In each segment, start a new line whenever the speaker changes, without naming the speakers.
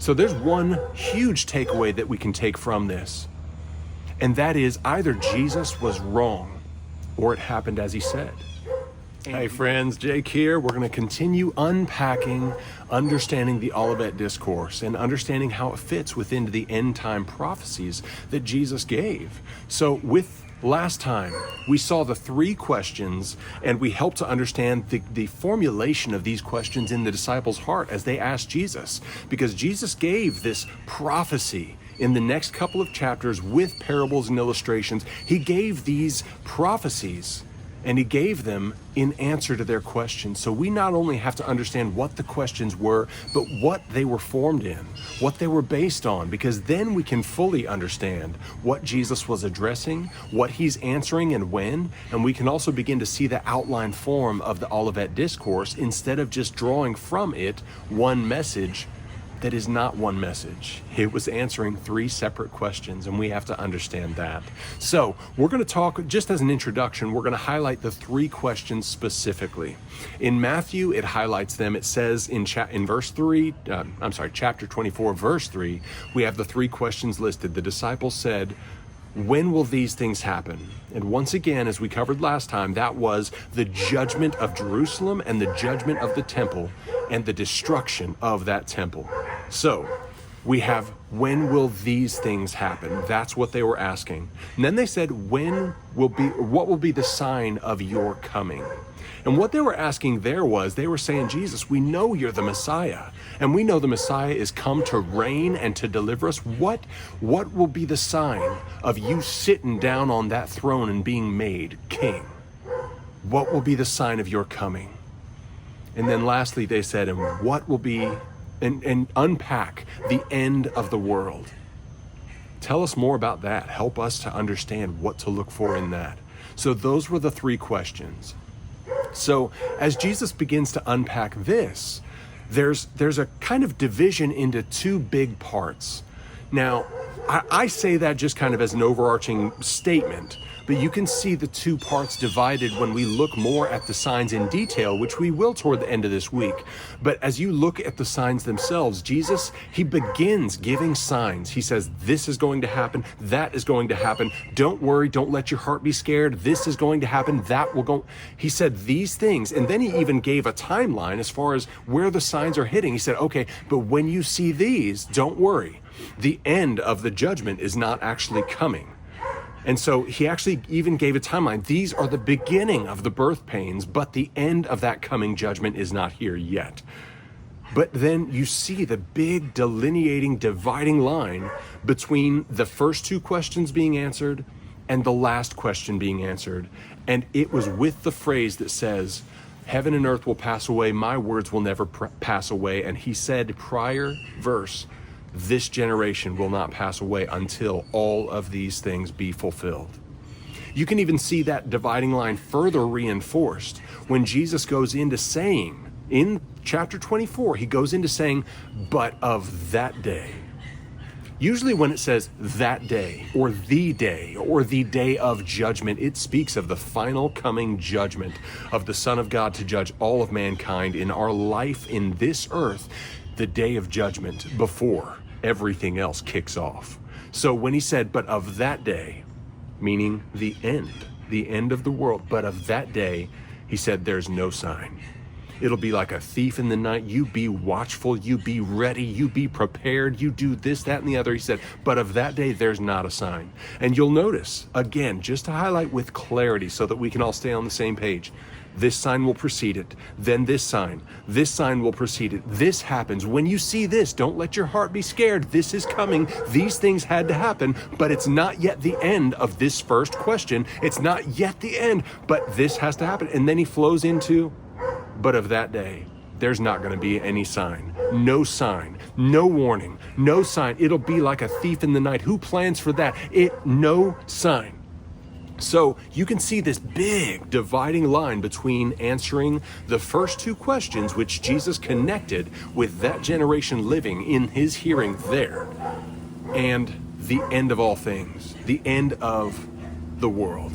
So there's one huge takeaway that we can take from this, and that is either Jesus was wrong or it happened as he said. Hey friends, Jake here. We're going to continue unpacking, understanding the Olivet Discourse and understanding how it fits within the end time prophecies that Jesus gave. So with last time, we saw the three questions and we helped to understand the formulation of these questions in the disciples' heart as they asked Jesus, because Jesus gave this prophecy in the next couple of chapters with parables and illustrations. He gave these prophecies and he gave them in answer to their questions. So we not only have to understand what the questions were, but what they were formed in, what they were based on, because then we can fully understand what Jesus was addressing, what he's answering and when, and we can also begin to see the outline form of the Olivet Discourse instead of just drawing from it one message that is not one message. It was answering three separate questions, and we have to understand that. So we're going to talk, just as an introduction, we're going to highlight the three questions specifically. In Matthew, it highlights them. It says in chapter 24, verse 3, we have the three questions listed. The disciples said, "When will these things happen?" And once again, as we covered last time, that was the judgment of Jerusalem and the judgment of the temple and the destruction of that temple. So we have, when will these things happen? That's what they were asking. And then they said, what will be the sign of your coming? And what they were asking there was, they were saying, Jesus, we know you're the Messiah, and we know the Messiah is come to reign and to deliver us. What will be the sign of you sitting down on that throne and being made king? What will be the sign of your coming? And then lastly, they said, and what will be, and unpack the end of the world. Tell us more about that. Help us to understand what to look for in that. So those were the three questions. So as Jesus begins to unpack this, there's a kind of division into two big parts. Now, I say that just kind of as an overarching statement, but you can see the two parts divided when we look more at the signs in detail, which we will toward the end of this week. But as you look at the signs themselves, Jesus, he begins giving signs. He says, this is going to happen. That is going to happen. Don't worry. Don't let your heart be scared. This is going to happen. That will go. He said these things. And then he even gave a timeline as far as where the signs are hitting. He said, okay, but when you see these, don't worry. The end of the judgment is not actually coming. And so he actually even gave a timeline. These are the beginning of the birth pains, but the end of that coming judgment is not here yet. But then you see the big delineating, dividing line between the first two questions being answered and the last question being answered. And it was with the phrase that says, heaven and earth will pass away, my words will never pass away. And he said, prior verse, this generation will not pass away until all of these things be fulfilled. You can even see that dividing line further reinforced when Jesus goes into saying, in chapter 24, he goes into saying, but of that day. Usually when it says that day or the day of judgment, it speaks of the final coming judgment of the Son of God to judge all of mankind in our life in this earth, the day of judgment before everything else kicks off. So when he said, but of that day, meaning the end of the world, but of that day, he said, there's no sign. It'll be like a thief in the night. You be watchful, you be ready, you be prepared, you do this, that, and the other. He said, but of that day, there's not a sign. And you'll notice, again, just to highlight with clarity so that we can all stay on the same page, this sign will precede it, then this sign will precede it. This happens. When you see this, don't let your heart be scared. This is coming. These things had to happen, but it's not yet the end of this first question. It's not yet the end, but this has to happen. And then he flows into, but of that day, there's not going to be any sign, no warning, no sign. It'll be like a thief in the night. Who plans for that? No sign. So you can see this big dividing line between answering the first two questions, which Jesus connected with that generation living in his hearing there, and the end of all things, the end of the world.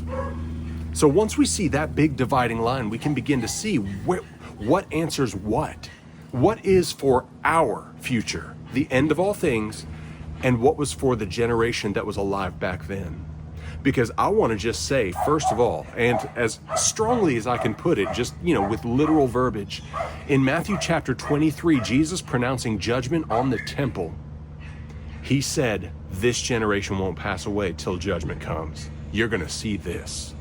So once we see that big dividing line, we can begin to see what answers what. What is for our future? the end of all things, and what was for the generation that was alive back then. Because I want to just say, first of all, and as strongly as I can put it, just, with literal verbiage, in Matthew chapter 23, Jesus pronouncing judgment on the temple, he said, this generation won't pass away till judgment comes. You're going to see this.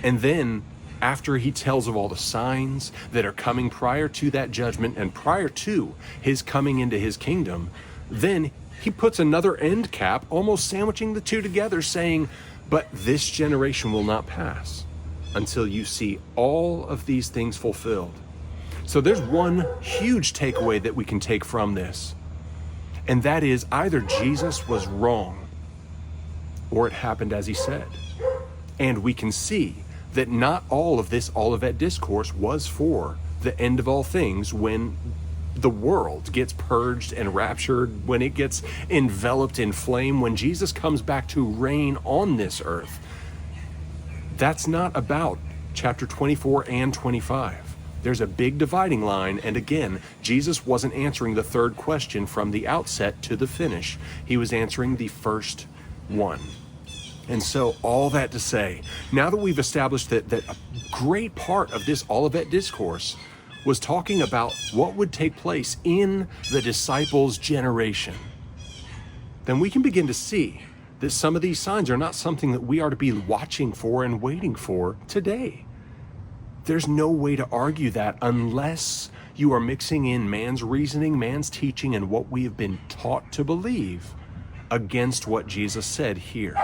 And then, after he tells of all the signs that are coming prior to that judgment and prior to his coming into his kingdom, then he puts another end cap, almost sandwiching the two together, saying, but this generation will not pass until you see all of these things fulfilled. So there's one huge takeaway that we can take from this. And that is either Jesus was wrong or it happened as he said. And we can see that not all of this Olivet discourse was for the end of all things, when the world gets purged and raptured, when it gets enveloped in flame, when Jesus comes back to reign on this earth. That's not about chapter 24 and 25. There's a big dividing line, and again, Jesus wasn't answering the third question from the outset to the finish. He was answering the first one. And so all that to say, now that we've established that a great part of this Olivet discourse was talking about what would take place in the disciples' generation, then we can begin to see that some of these signs are not something that we are to be watching for and waiting for today. There's no way to argue that unless you are mixing in man's reasoning, man's teaching, and what we have been taught to believe against what Jesus said here.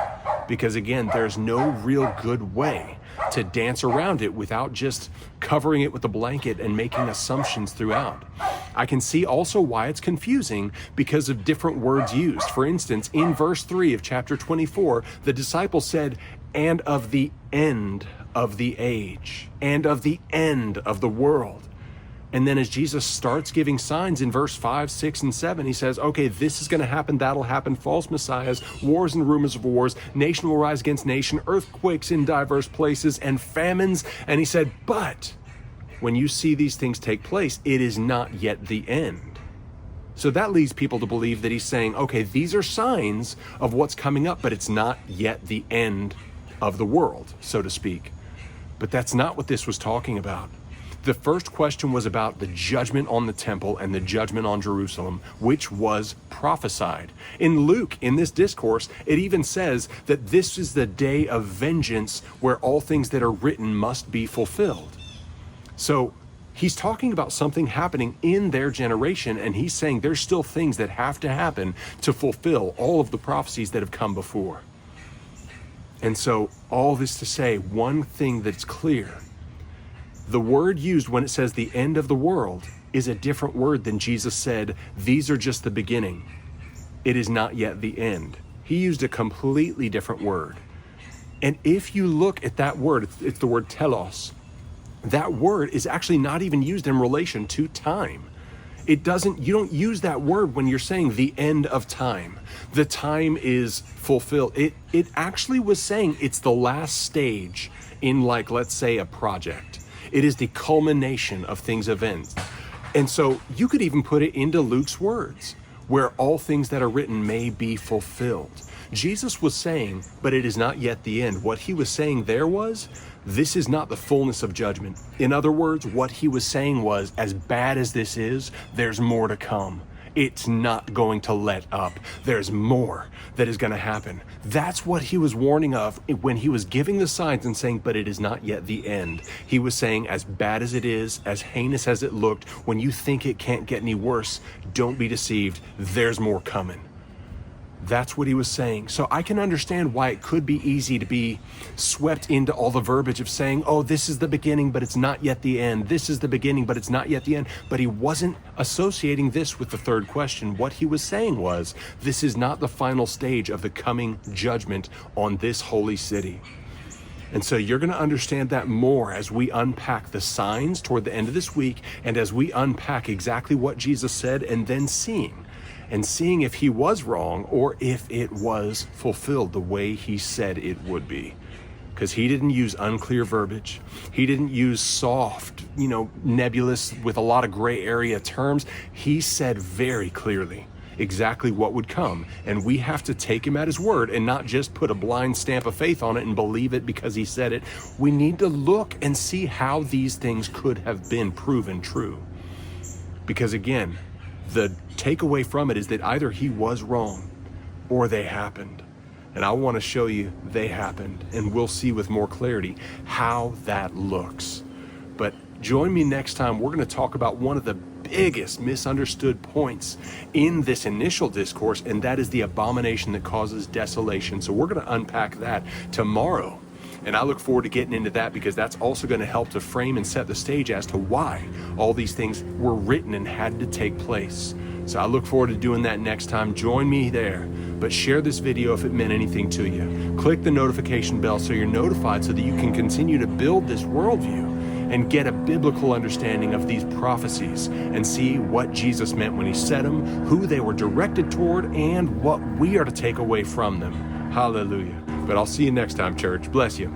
Because again, there's no real good way to dance around it without just covering it with a blanket and making assumptions throughout. I can see also why it's confusing because of different words used. For instance, in verse 3 of chapter 24, the disciples said, and of the end of the age, and of the end of the world. And then as Jesus starts giving signs in verse 5, 6, and 7, he says, okay, this is going to happen, that'll happen, false messiahs, wars and rumors of wars, nation will rise against nation, earthquakes in diverse places, and famines. And he said, but when you see these things take place, it is not yet the end. So that leads people to believe that he's saying, okay, these are signs of what's coming up, but it's not yet the end of the world, so to speak. But that's not what this was talking about. The first question was about the judgment on the temple and the judgment on Jerusalem, which was prophesied. In Luke, in this discourse, it even says that this is the day of vengeance where all things that are written must be fulfilled. So he's talking about something happening in their generation, and he's saying there's still things that have to happen to fulfill all of the prophecies that have come before. And so all this to say, one thing that's clear, the word used when it says the end of the world is a different word than Jesus said, these are just the beginning. It is not yet the end. He used a completely different word. And if you look at that word, it's the word telos. That word is actually not even used in relation to time. You don't use that word when you're saying the end of time. The time is fulfilled. It actually was saying it's the last stage in, like, let's say, a project. It is the culmination of things, events. And so you could even put it into Luke's words, where all things that are written may be fulfilled. Jesus was saying, but it is not yet the end. What he was saying there was, this is not the fullness of judgment. In other words, what he was saying was, as bad as this is, there's more to come. It's not going to let up. There's more that is going to happen. That's what he was warning of when he was giving the signs and saying, but it is not yet the end. He was saying, as bad as it is, as heinous as it looked, when you think it can't get any worse, don't be deceived. There's more coming. That's what he was saying. So I can understand why it could be easy to be swept into all the verbiage of saying, oh, this is the beginning, but it's not yet the end. This is the beginning, but it's not yet the end. But he wasn't associating this with the third question. What he was saying was, this is not the final stage of the coming judgment on this holy city. And so you're going to understand that more as we unpack the signs toward the end of this week, and as we unpack exactly what Jesus said, and then seeing if he was wrong or if it was fulfilled the way he said it would be. Because he didn't use unclear verbiage. He didn't use soft, nebulous with a lot of gray area terms. He said very clearly, exactly what would come. And we have to take him at his word and not just put a blind stamp of faith on it and believe it because he said it. We need to look and see how these things could have been proven true. Because again, the takeaway from it is that either he was wrong or they happened. And I want to show you they happened, and we'll see with more clarity how that looks. But join me next time. We're going to talk about one of the biggest misunderstood points in this initial discourse, and that is the abomination that causes desolation. So we're going to unpack that tomorrow. And I look forward to getting into that because that's also going to help to frame and set the stage as to why all these things were written and had to take place. So I look forward to doing that next time. Join me there. But share this video if it meant anything to you. Click the notification bell so you're notified so that you can continue to build this worldview and get a biblical understanding of these prophecies and see what Jesus meant when he said them, who they were directed toward, and what we are to take away from them. Hallelujah. But I'll see you next time, church. Bless you.